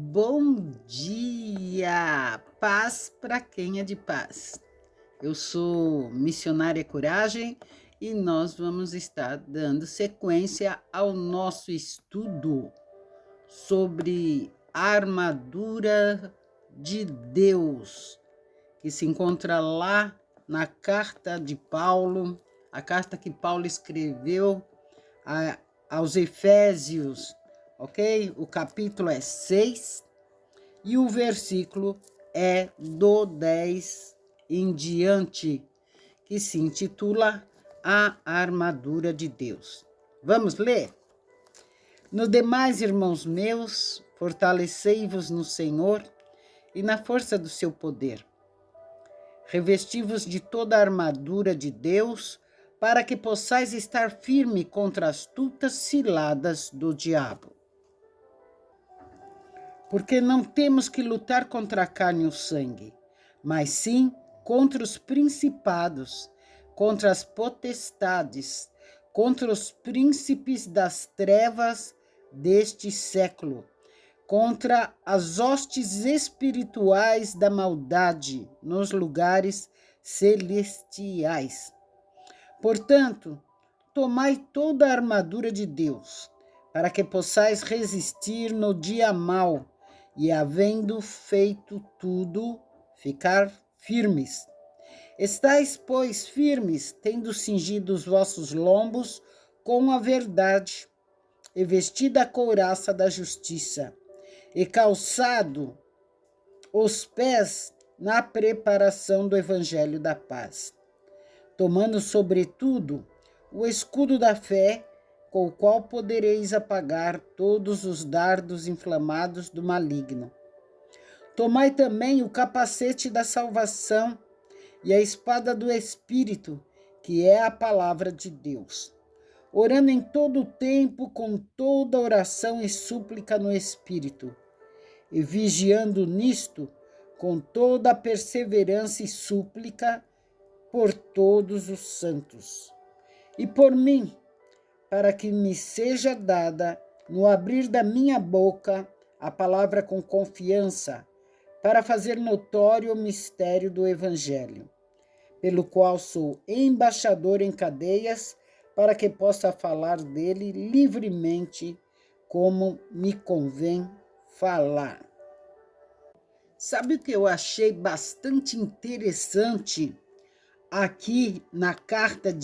Bom dia! Paz para quem é de paz. Eu sou missionária Coragem e nós vamos estar dando sequência ao nosso estudo sobre a armadura de Deus, que se encontra lá na carta de Paulo, a carta que Paulo escreveu aos Efésios, ok? O capítulo é 6 e o versículo é do 10 em diante, que se intitula A Armadura de Deus. Vamos ler? No demais, irmãos meus, fortalecei-vos no Senhor e na força do seu poder. Revesti-vos de toda a armadura de Deus, para que possais estar firme contra as astutas ciladas do diabo. Porque não temos que lutar contra a carne e o sangue, mas sim contra os principados, contra as potestades, contra os príncipes das trevas deste século, contra as hostes espirituais da maldade nos lugares celestiais. Portanto, tomai toda a armadura de Deus, para que possais resistir no dia mau, e havendo feito tudo, ficar firmes. Estais, pois, firmes, tendo cingido os vossos lombos com a verdade, e vestida a couraça da justiça, e calçado os pés na preparação do evangelho da paz, tomando sobretudo o escudo da fé, com o qual podereis apagar todos os dardos inflamados do maligno. Tomai também o capacete da salvação e a espada do Espírito, que é a palavra de Deus, orando em todo o tempo com toda oração e súplica no Espírito, e vigiando nisto com toda a perseverança e súplica por todos os santos, e por mim, para que me seja dada, no abrir da minha boca, a palavra com confiança, para fazer notório o mistério do Evangelho, pelo qual sou embaixador em cadeias, para que possa falar dele livremente, como me convém falar. Sabe o que eu achei bastante interessante aqui na carta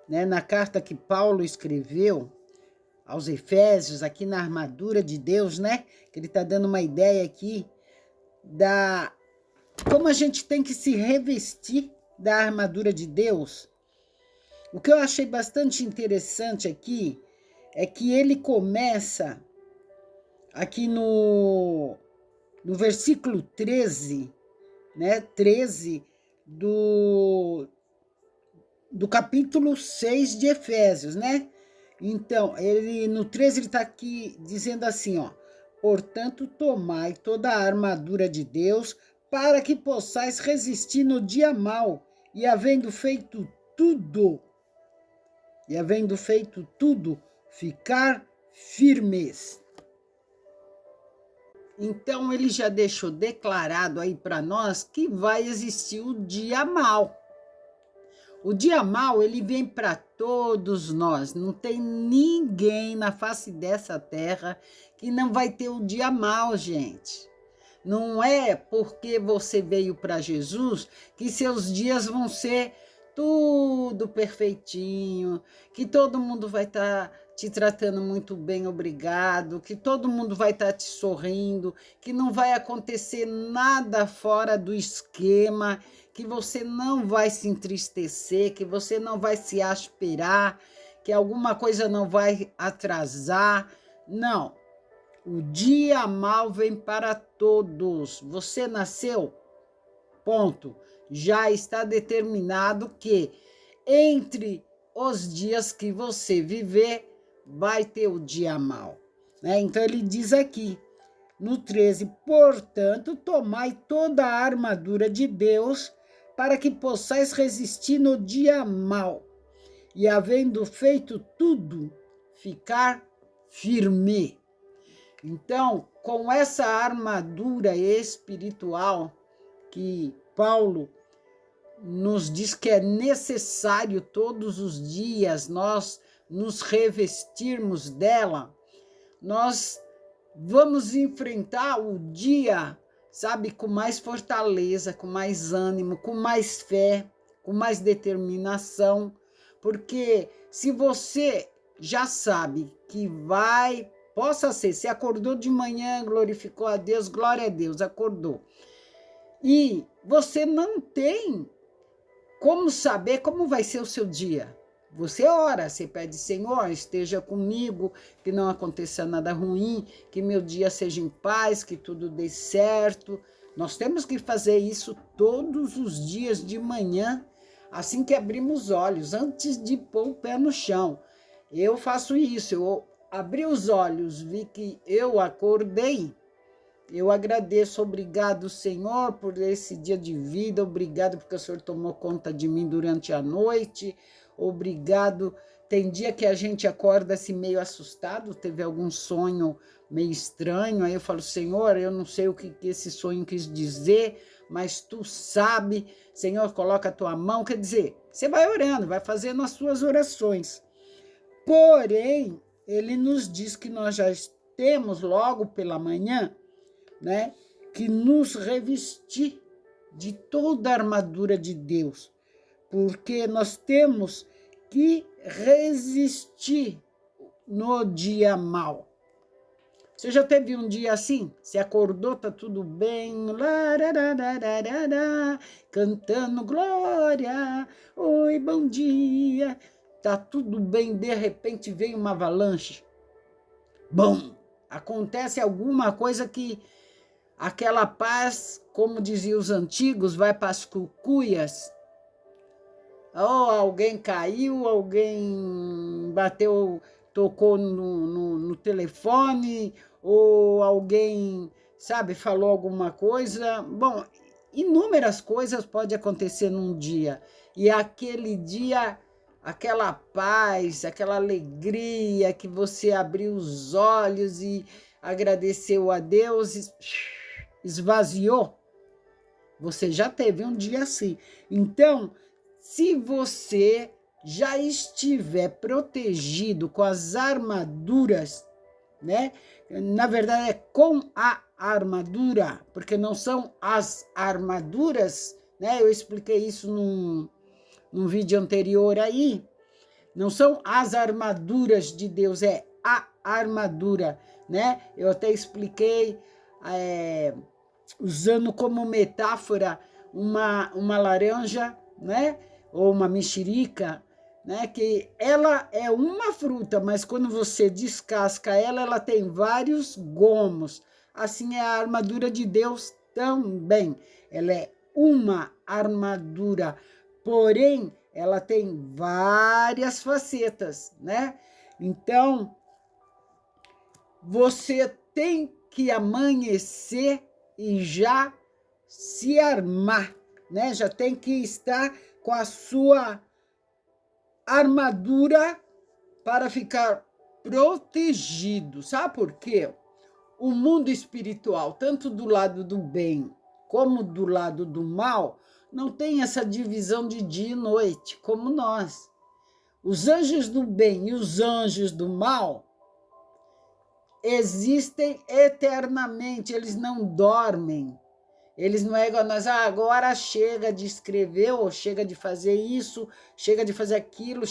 na carta que Paulo escreveu aos Efésios, aqui na armadura de Deus, né? Que ele está dando uma ideia aqui da como a gente tem que se revestir da armadura de Deus. O que eu achei bastante interessante aqui é que ele começa aqui no versículo 13, né? 13 do capítulo 6 de Efésios, né? Então, ele no 13 ele está aqui dizendo assim, ó: portanto, tomai toda a armadura de Deus, para que possais resistir no dia mau, e havendo feito tudo, ficar firmes. Então, ele já deixou declarado aí para nós que vai existir o dia mau. O dia mau, ele vem para todos nós. Não tem ninguém na face dessa terra que não vai ter o dia mau, gente. Não é porque você veio para Jesus que seus dias vão ser tudo perfeitinho, que todo mundo vai estar te tratando muito bem, obrigado, que todo mundo vai estar te sorrindo, que não vai acontecer nada fora do esquema, que você não vai se entristecer, que você não vai se aspirar, que alguma coisa não vai atrasar. Não. O dia mau vem para todos. Você nasceu? Ponto. Já está determinado que entre os dias que você viver, vai ter o dia mau, né? Então ele diz aqui, no 13, portanto, tomai toda a armadura de Deus, para que possais resistir no dia mau, e havendo feito tudo, ficar firme. Então, com essa armadura espiritual que Paulo nos diz que é necessário todos os dias nós nos revestirmos dela, nós vamos enfrentar o dia, sabe, com mais fortaleza, com mais ânimo, com mais fé, com mais determinação, porque se você já sabe que possa ser, se acordou de manhã, glorificou a Deus, glória a Deus, acordou, e você não tem como saber como vai ser o seu dia. Você ora, você pede, Senhor, esteja comigo, que não aconteça nada ruim, que meu dia seja em paz, que tudo dê certo. Nós temos que fazer isso todos os dias de manhã, assim que abrimos os olhos, antes de pôr o pé no chão. Eu faço isso, eu abri os olhos, vi que eu acordei. Eu agradeço, obrigado, Senhor, por esse dia de vida, obrigado porque o Senhor tomou conta de mim durante a noite, obrigado. Tem dia que a gente acorda assim meio assustado, teve algum sonho meio estranho, aí eu falo, Senhor, eu não sei o que esse sonho quis dizer, mas Tu sabe, Senhor, coloca a Tua mão, quer dizer, você vai orando, vai fazendo as suas orações. Porém, Ele nos diz que nós já temos logo pela manhã, né, que nos revestir de toda a armadura de Deus, porque nós temos que resistir no dia mau. Você já teve um dia assim? Você acordou, tá tudo bem, cantando glória, oi, bom dia, tá tudo bem, de repente vem uma avalanche. Bom, acontece alguma coisa que aquela paz, como diziam os antigos, vai para as cucuias. Ou alguém caiu, alguém bateu, tocou no telefone, ou alguém, sabe, falou alguma coisa. Bom, inúmeras coisas podem acontecer num dia. E aquele dia, aquela paz, aquela alegria que você abriu os olhos e agradeceu a Deus, esvaziou. Você já teve um dia assim. Então, se você já estiver protegido com as armaduras, né? Na verdade, é com a armadura, porque não são as armaduras, né? Eu expliquei isso num vídeo anterior aí. Não são as armaduras de Deus, é a armadura, né? Eu até expliquei, usando como metáfora uma laranja, né? Ou uma mexerica, né? Que ela é uma fruta, mas quando você descasca ela, ela tem vários gomos. Assim é a armadura de Deus também. Ela é uma armadura, porém, ela tem várias facetas, né? Então, você tem que amanhecer e já se armar, né? Já tem que estar com a sua armadura para ficar protegido. Sabe por quê? O mundo espiritual, tanto do lado do bem como do lado do mal, não tem essa divisão de dia e noite, como nós. Os anjos do bem e os anjos do mal existem eternamente, eles não dormem. Eles não é igual a nós, agora chega de escrever, ou chega de fazer isso, chega de fazer aquilo,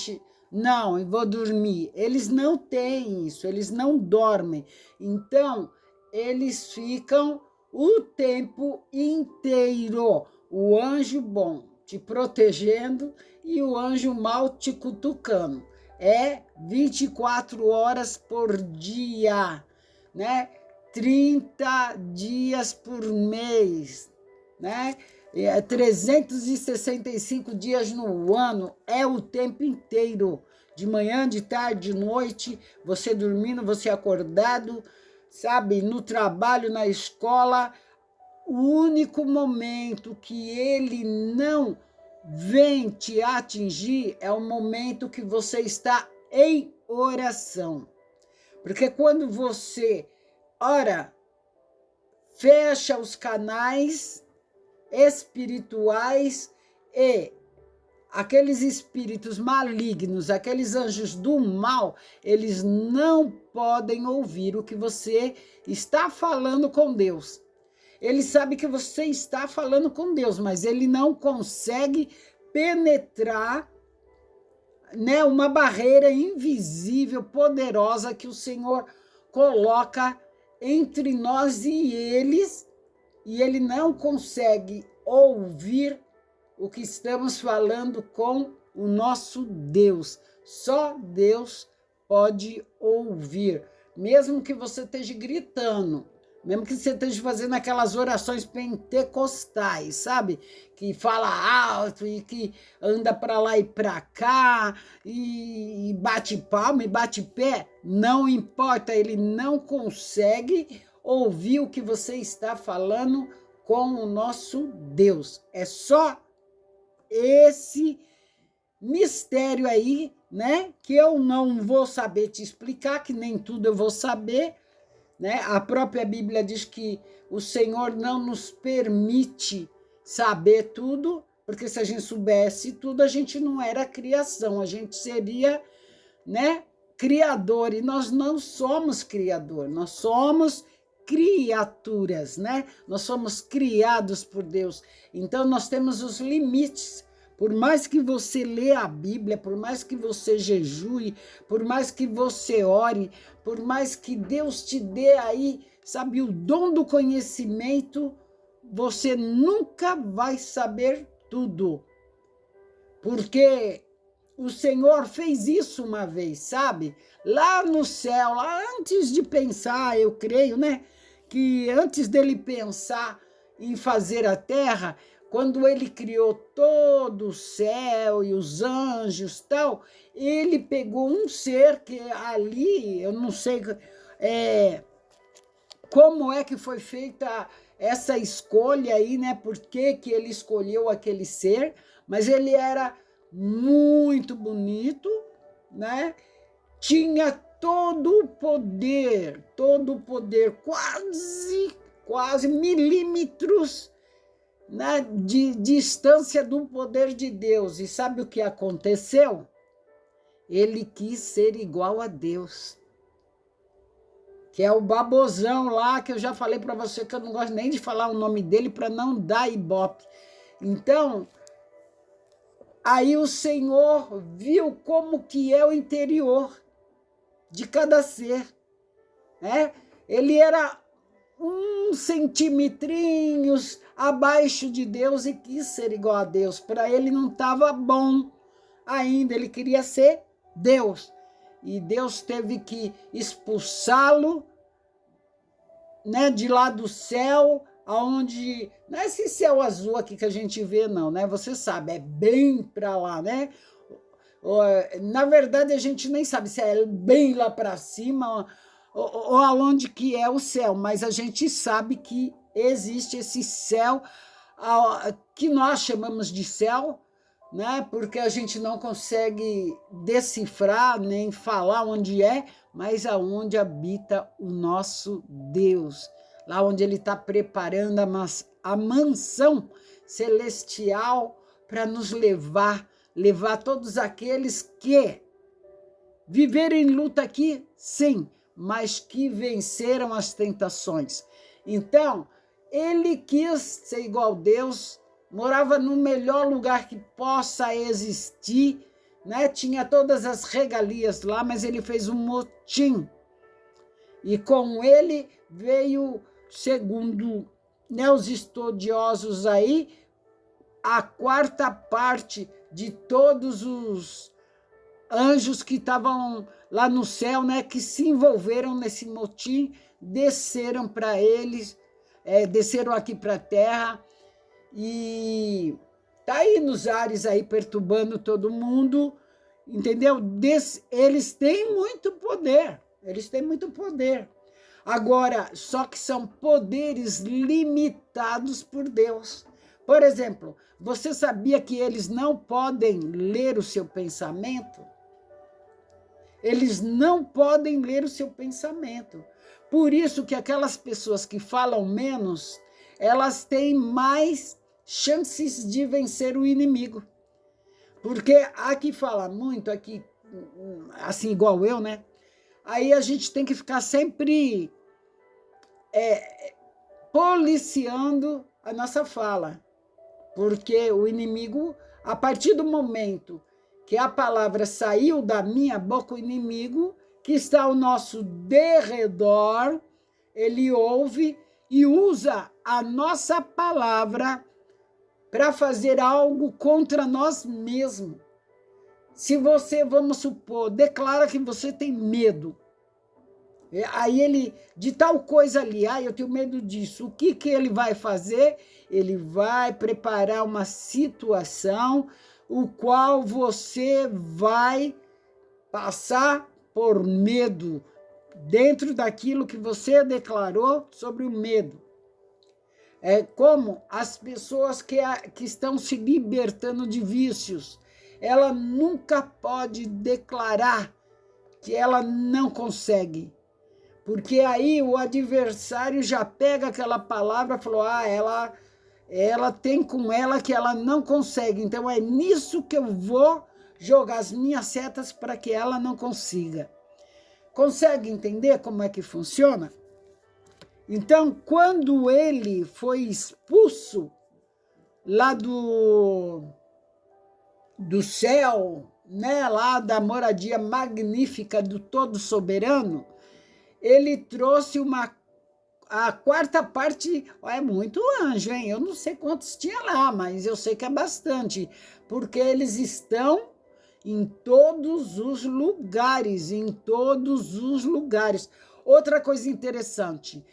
não, eu vou dormir. Eles não têm isso, eles não dormem. Então, eles ficam o tempo inteiro. O anjo bom te protegendo e o anjo mal te cutucando. É 24 horas por dia, né? 30 dias por mês, né? 365 dias no ano, é o tempo inteiro. De manhã, de tarde, de noite, você dormindo, você acordado, sabe? No trabalho, na escola. O único momento que ele não vem te atingir é o momento que você está em oração. Porque quando você Ora, fecha os canais espirituais e aqueles espíritos malignos, aqueles anjos do mal, eles não podem ouvir o que você está falando com Deus. Ele sabe que você está falando com Deus, mas ele não consegue penetrar, né, uma barreira invisível, poderosa que o Senhor coloca entre nós e eles, e ele não consegue ouvir o que estamos falando com o nosso Deus. Só Deus pode ouvir, mesmo que você esteja gritando, mesmo que você esteja fazendo aquelas orações pentecostais, sabe? Que fala alto e que anda para lá e para cá e bate palma e bate pé. Não importa, ele não consegue ouvir o que você está falando com o nosso Deus. É só esse mistério aí, né? Que eu não vou saber te explicar, que nem tudo eu vou saber, né? A própria Bíblia diz que o Senhor não nos permite saber tudo, porque se a gente soubesse tudo, a gente não era criação, a gente seria, né, criador, e nós não somos criador, nós somos criaturas, né? Nós somos criados por Deus. Então nós temos os limites. Por mais que você lê a Bíblia, por mais que você jejue, por mais que você ore, por mais que Deus te dê aí, sabe, o dom do conhecimento, você nunca vai saber tudo. Porque o Senhor fez isso uma vez, sabe? Lá no céu, lá antes de pensar, eu creio, né? Que antes dele pensar em fazer a terra, quando ele criou todo o céu e os anjos e tal, ele pegou um ser que ali, eu não sei como é que foi feita essa escolha aí, né? Por que ele escolheu aquele ser, mas ele era muito bonito, né? Tinha todo o poder, quase milímetros, né, de distância do poder de Deus. E sabe o que aconteceu? Ele quis ser igual a Deus, que é o babozão lá, que eu já falei para você que eu não gosto nem de falar o nome dele para não dar ibope. Então, aí o Senhor viu como que é o interior de cada ser, né? Ele era uns centimetrinhos abaixo de Deus e quis ser igual a Deus. Para ele não estava bom ainda, ele queria ser Deus. E Deus teve que expulsá-lo, né, de lá do céu, aonde não é esse céu azul aqui que a gente vê, não, né? Você sabe, é bem para lá, né? Na verdade, a gente nem sabe se é bem lá para cima ou aonde que é o céu, mas a gente sabe que existe esse céu que nós chamamos de céu, né? Porque a gente não consegue decifrar nem falar onde é, mas aonde habita o nosso Deus, lá onde ele está preparando a mansão celestial para nos levar todos aqueles que viveram em luta aqui, sim, mas que venceram as tentações. Então, ele quis ser igual a Deus, morava no melhor lugar que possa existir, né? Tinha todas as regalias lá, mas ele fez um motim. E com ele veio, segundo, né, os estudiosos aí, a quarta parte de todos os anjos que estavam lá no céu, né, que se envolveram nesse motim, desceram para eles, desceram aqui para a terra e tá aí nos ares aí perturbando todo mundo, entendeu? Eles têm muito poder, Agora, só que são poderes limitados por Deus. Por exemplo, você sabia que eles não podem ler o seu pensamento? Eles não podem ler o seu pensamento, Por isso que aquelas pessoas que falam menos, elas têm mais chances de vencer o inimigo. Porque aqui fala muito, aqui, assim, igual eu, né? Aí a gente tem que ficar sempre policiando a nossa fala. Porque o inimigo, a partir do momento que a palavra saiu da minha boca, o inimigo que está ao nosso derredor, ele ouve e usa a nossa palavra para fazer algo contra nós mesmos. Se você, vamos supor, declara que você tem medo, aí ele, de tal coisa ali, eu tenho medo disso, o que ele vai fazer? Ele vai preparar uma situação o qual você vai passar por medo, dentro daquilo que você declarou sobre o medo. É como as pessoas que estão se libertando de vícios, ela nunca pode declarar que ela não consegue, porque aí o adversário já pega aquela palavra e falou, ela tem com ela que ela não consegue, então é nisso que eu vou jogar as minhas setas para que ela não consiga. Consegue entender como é que funciona? Então, quando ele foi expulso lá do céu, né, lá da moradia magnífica do Todo-Soberano, ele trouxe a quarta parte, é muito anjo, hein? Eu não sei quantos tinha lá, mas eu sei que é bastante, porque eles estão em todos os lugares, em todos os lugares. Outra coisa interessante,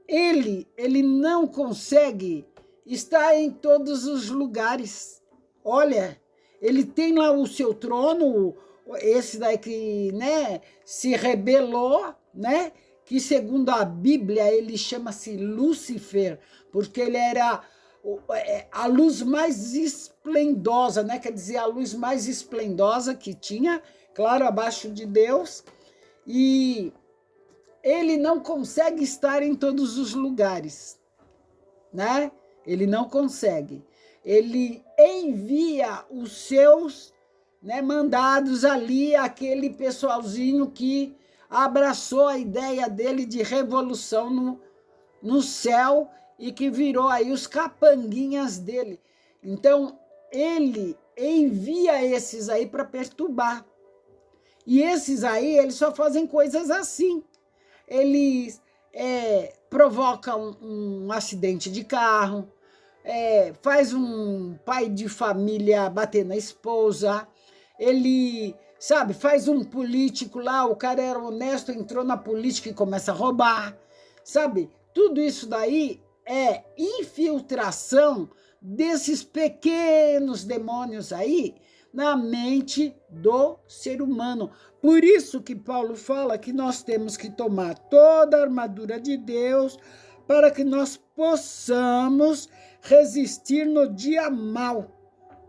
ele não consegue estar em todos os lugares. Olha, ele tem lá o seu trono, esse daí que, né, se rebelou, né, que segundo a Bíblia ele chama-se Lúcifer, porque ele era a luz mais esplendosa, né, quer dizer, a luz mais esplendosa que tinha, claro, abaixo de Deus, e ele não consegue estar em todos os lugares, né? Ele não consegue. Ele envia os seus, né, mandados ali, aquele pessoalzinho que abraçou a ideia dele de revolução no céu e que virou aí os capanguinhas dele. Então, ele envia esses aí para perturbar. E esses aí, eles só fazem coisas assim. Eles provocam um acidente de carro, faz um pai de família bater na esposa, ele, sabe, faz um político lá, o cara era honesto, entrou na política e começa a roubar, sabe? Tudo isso daí é infiltração desses pequenos demônios aí na mente do ser humano. Por isso que Paulo fala que nós temos que tomar toda a armadura de Deus para que nós possamos resistir no dia mau.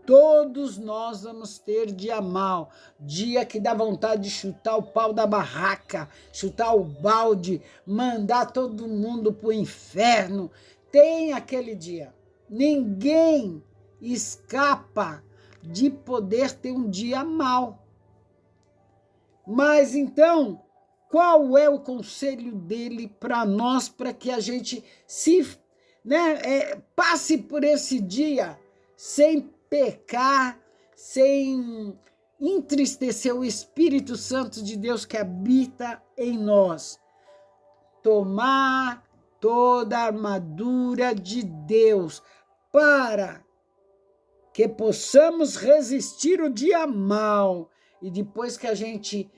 Todos nós vamos ter dia mau, dia que dá vontade de chutar o pau da barraca, chutar o balde, mandar todo mundo para o inferno. Tem aquele dia. Ninguém escapa de poder ter um dia mau. Mas então, qual é o conselho dele para nós, para que a gente passe por esse dia sem pecar, sem entristecer o Espírito Santo de Deus que habita em nós? Tomar toda a armadura de Deus para que possamos resistir o dia mau. E depois que a gente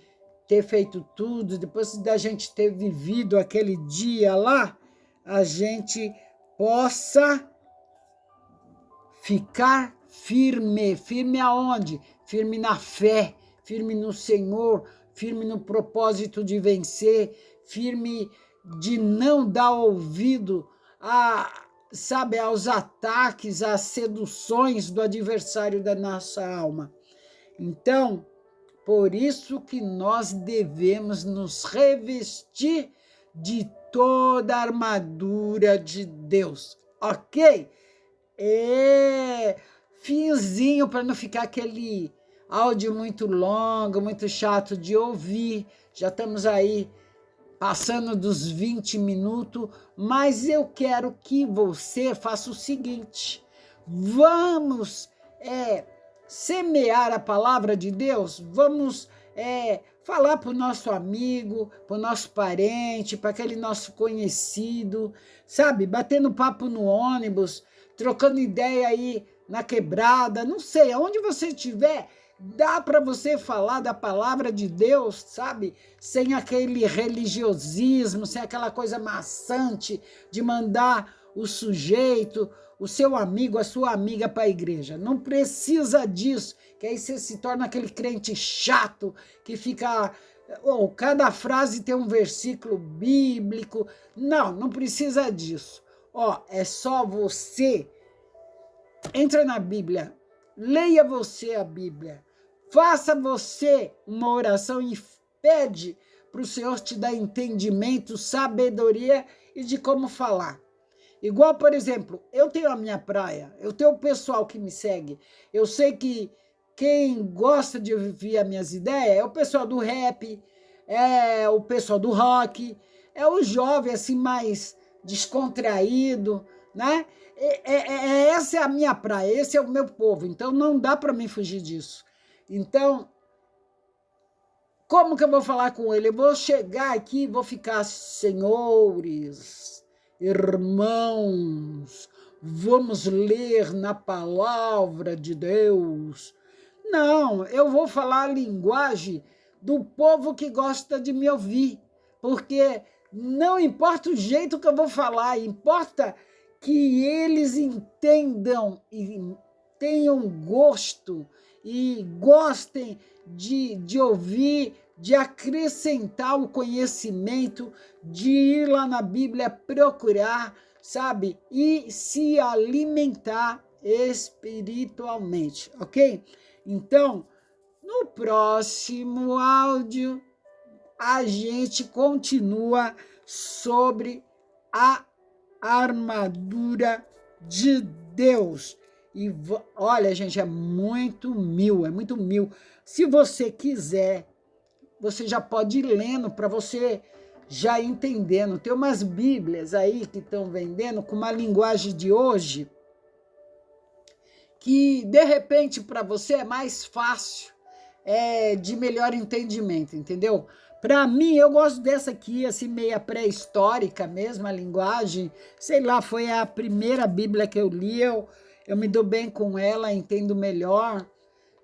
ter feito tudo, depois da gente ter vivido aquele dia lá, a gente possa ficar firme. Firme aonde? Firme na fé, firme no Senhor, firme no propósito de vencer, firme de não dar ouvido aos ataques, às seduções do adversário da nossa alma. Então, por isso que nós devemos nos revestir de toda a armadura de Deus, ok? Finzinho para não ficar aquele áudio muito longo, muito chato de ouvir. Já estamos aí passando dos 20 minutos, mas eu quero que você faça o seguinte: vamos semear a palavra de Deus, vamos falar para o nosso amigo, para o nosso parente, para aquele nosso conhecido, sabe? Batendo papo no ônibus, trocando ideia aí na quebrada, não sei, aonde você estiver, dá para você falar da palavra de Deus, sabe? Sem aquele religiosismo, sem aquela coisa maçante de mandar o sujeito, o seu amigo, a sua amiga para a igreja. Não precisa disso, que aí você se torna aquele crente chato que fica... cada frase tem um versículo bíblico. Não precisa disso. É só você... Entra na Bíblia, leia você a Bíblia, faça você uma oração e pede para o Senhor te dar entendimento, sabedoria e de como falar. Igual, por exemplo, eu tenho a minha praia, eu tenho o pessoal que me segue, eu sei que quem gosta de ouvir as minhas ideias é o pessoal do rap, é o pessoal do rock, é o jovem assim mais descontraído, né? Essa é a minha praia, esse é o meu povo, então não dá para mim fugir disso. Então, como que eu vou falar com ele? Eu vou chegar aqui e vou ficar: senhores, irmãos, vamos ler na palavra de Deus. Não, eu vou falar a linguagem do povo que gosta de me ouvir, porque não importa o jeito que eu vou falar, importa que eles entendam e tenham gosto e gostem de ouvir, de acrescentar o conhecimento, de ir lá na Bíblia procurar, sabe? E se alimentar espiritualmente, ok? Então, no próximo áudio, a gente continua sobre a armadura de Deus. E olha, gente, é muito mil. Se você quiser, você já pode ir lendo para você já entendendo. Tem umas Bíblias aí que estão vendendo com uma linguagem de hoje que, de repente, para você é mais fácil, de melhor entendimento, entendeu? Para mim, eu gosto dessa aqui, assim, meia pré-histórica mesmo, a linguagem. Sei lá, foi a primeira Bíblia que eu li, eu me dou bem com ela, entendo melhor.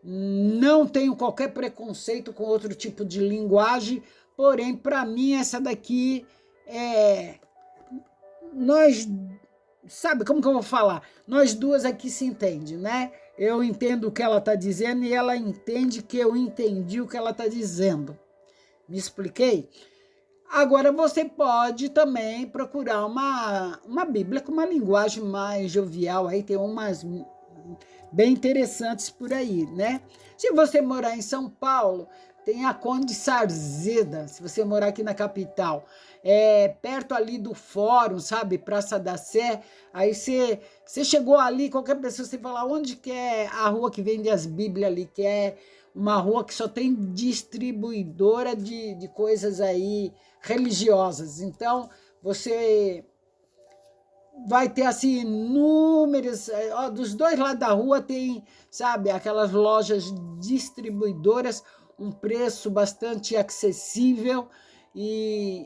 Não tenho qualquer preconceito com outro tipo de linguagem, porém, para mim, essa daqui sabe como que eu vou falar? Nós duas aqui se entendem, né? Eu entendo o que ela está dizendo e ela entende que eu entendi o que ela está dizendo. Me expliquei? Agora, você pode também procurar uma Bíblia com uma linguagem mais jovial, aí tem umas bem interessantes por aí, né? Se você morar em São Paulo, tem a Conde Sarzeda, se você morar aqui na capital, perto ali do fórum, sabe? Praça da Sé, aí você chegou ali, qualquer pessoa, você fala onde que é a rua que vende as Bíblias ali, que é uma rua que só tem distribuidora de coisas aí religiosas. Então, você vai ter assim inúmeros, dos dois lados da rua tem, sabe, aquelas lojas distribuidoras, um preço bastante acessível e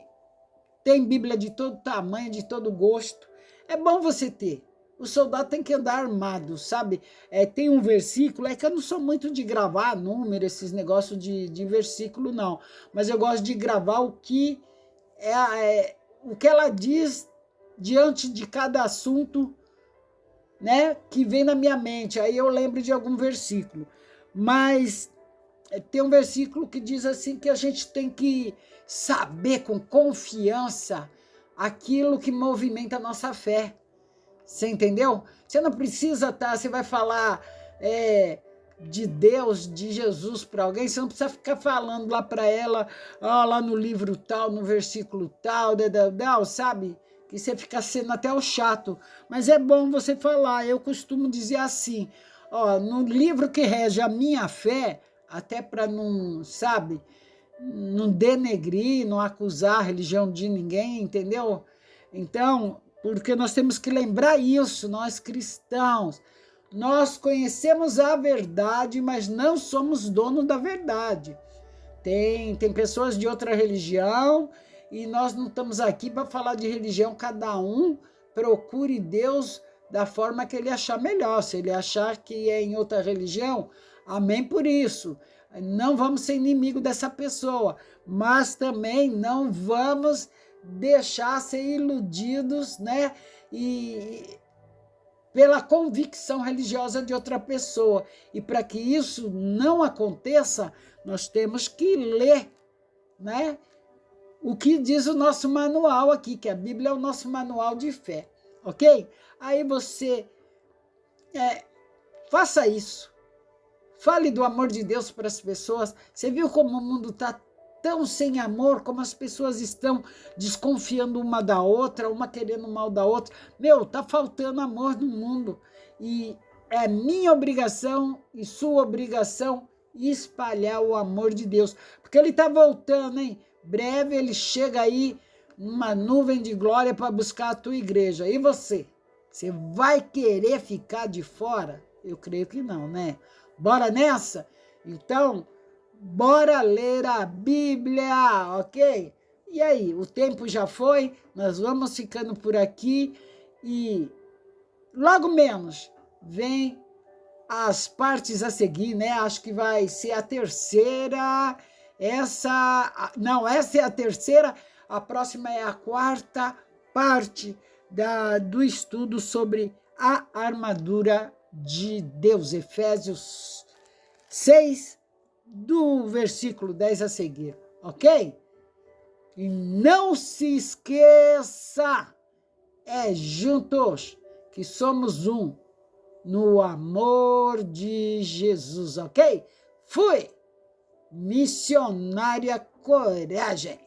tem Bíblia de todo tamanho, de todo gosto. É bom você ter. O soldado tem que andar armado, sabe? Tem um versículo, que eu não sou muito de gravar número, esses negócios de versículo, não. Mas eu gosto de gravar o que ela diz diante de cada assunto, né, que vem na minha mente. Aí eu lembro de algum versículo. Mas tem um versículo que diz assim que a gente tem que saber com confiança aquilo que movimenta a nossa fé. Você entendeu? Você não precisa você vai falar de Deus, de Jesus para alguém, você não precisa ficar falando lá para ela, lá no livro tal, no versículo tal, sabe? Que você fica sendo até o chato. Mas é bom você falar, eu costumo dizer assim, no livro que rege a minha fé, até para não, sabe, não denegrir, não acusar a religião de ninguém, entendeu? Então, porque nós temos que lembrar isso, nós cristãos, nós conhecemos a verdade, mas não somos donos da verdade. Tem pessoas de outra religião e nós não estamos aqui para falar de religião. Cada um procure Deus da forma que ele achar melhor. Se ele achar que é em outra religião, amém por isso. Não vamos ser inimigo dessa pessoa, mas também não vamos deixar ser iludidos, né? E pela convicção religiosa de outra pessoa. E para que isso não aconteça, nós temos que ler, né? O que diz o nosso manual aqui, que a Bíblia é o nosso manual de fé, ok? Aí você faça isso. Fale do amor de Deus para as pessoas. Você viu como o mundo está tão sem amor, como as pessoas estão desconfiando uma da outra, uma querendo mal da outra. Tá faltando amor no mundo. E é minha obrigação e sua obrigação espalhar o amor de Deus. Porque ele está voltando, hein? Breve ele chega aí numa nuvem de glória para buscar a tua igreja. E você? Você vai querer ficar de fora? Eu creio que não, né? Bora nessa? Então, bora ler a Bíblia, ok? E aí, o tempo já foi, nós vamos ficando por aqui e logo menos vem as partes a seguir, né? Acho que vai ser a terceira, essa é a terceira, a próxima é a quarta parte do estudo sobre a armadura de Deus, Efésios 6, do versículo 10 a seguir, ok? E não se esqueça, juntos que somos um no amor de Jesus, ok? Fui! Missionária Coragem!